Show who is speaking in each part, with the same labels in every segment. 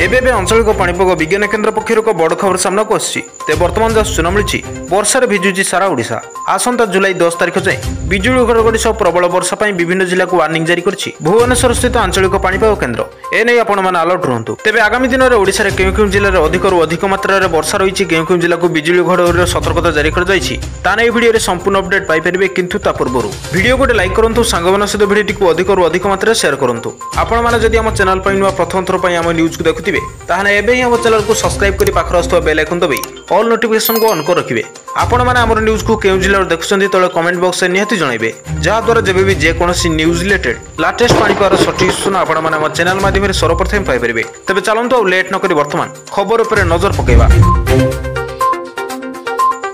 Speaker 1: एबे आंचलिक पाणीपाग विज्ञान केन्द्र पक्षर एक बड़ खबर सामना को आसी बर्तमान जहाँ सूचना मिली वर्षार भिजुची सारा ओडिशा। आसंता जुलाई 10 तारिख जाए बिजुली घड़घड़ी सह प्रबल वर्षा विभिन्न जिला को वार्निंग जारी करिछि भुवनेश्वर स्थित आंचलिक पाणीपाग केन्द्र। एने आपण मैंने अलर्ट रुहतु। तेज आगामी दिन में ओडिशा रे केउ केउ जिले में अधिकरू अधिक मात्रा रे वर्षा रही केउ केउ जिला को बिजुली घड़घड़ी सतर्कता जारी कर जाइछि। ताने भिडियो रे संपूर्ण अपडेट पाई परिबे, किंतु ता पूर्व भिडियो गोटे लाइक करंतु, सांगमान सहित भिडियो को अधिकरू अधिक मात्रा शेयर करंतु। आपण माने जदि हम चैनल पर नुआ प्रथम थर पर हम न्यूज को देखुथिबे ताहाने एबे ही हम चैनल को सब्सक्राइब करी पाखर आस्तुवा बेल आइकन दबाई ऑल नोटिफिकेशन को ऑन कर रखिबे। आपण माने हमर न्यूज को केउ जिल्ला देखुछन्ती तळे कमेंट बॉक्स रे निहाती जणाइबे, जहा द्वारा जेबे भी जे कोनोसी न्यूज रिलेटेड लेटेस्ट पाणीपाग सठिक सूचना आपण माने हमर चैनल माध्यम रे सर्वप्रथम पाई परिबे। तबे चलंतु आ लेट न करी वर्तमान खबर उपर नजर पकेबा।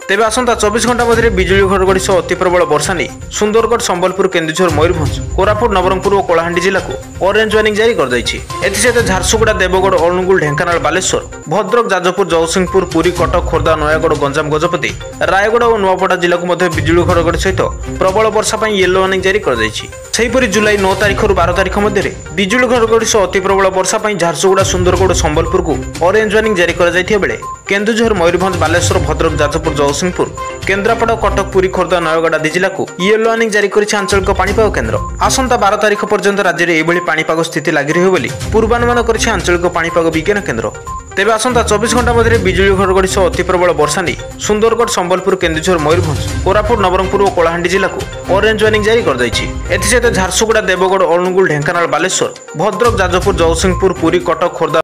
Speaker 1: तेबे आसंता 24 घंटा मध्य बिजुली घड़घड़ी सह अति प्रबल वर्षा नहीं सुंदरगढ़, संबलपुर, केन्दुझर, मयूरभंज, कोरापुट, नवरंगपुर और कलाहांडी जिला को ऑरेंज वार्निंग जारी कर दैछि। एथिसहित झारसुगुड़ा, देवगढ़, अनुगुल, ढेंकानाल, बालेश्वर, भद्रक, जाजपुर, जगतसिंहपुर, पुरी, कटक, खोर्धा, नयागढ़, गंजाम, गजपति, रायगढ़ और नुआपड़ा जिला को मध्य बिजुली घड़घड़ी सहित प्रबल वर्षा पई येलो वार्निंग जारी कर दैछि। सेहिपरि जुलाई 9 तारिख रु 12 तारिख मध्य बिजुली घड़घड़ी सह अति प्रबल वर्षा पई झारसुगुड़ा, सुंदरगढ़ और संबलपुर को ऑरेंज वार्निंग जारी कर जाइथिया बेले केन्दुझर, मयूरभंज, बालेश्वर, भद्रक, जाजपुर, जगतसिंहपुर, केन्द्रापड़ा, कटक, पुरी, खोर्धा, नयगढ़ आदि जिला को येलो वार्निंग जारी करिछि आंचलिक पाणीपाग केन्द्र। आसंता 12 तारिख पर्यंत राज्य में एभली पाणीपाग स्थिति लागि रहिबो बोली पूर्वानुमान करिछि आंचलिक पाणीपाग विज्ञान केन्द्र। तेबे आसंता 24 घंटा मध्य बिजुली घड़घड़ी सह अति प्रबल वर्षा नहीं सुंदरगढ़, संबलपुर, केन्दुझर, मयूरभंज, कोरापुट, नवरंगपुर और कलाहांडी जिला को ऑरेंज वार्निंग जारी कर दैछि। एथिसहित झारसुगुड़ा, देवगढ़, अनुगुल, ढेंकानाल, बालेश्वर, भद्रक, जाजपुर, जगतसिंहपुर, पुरी, कटक, खोर्धा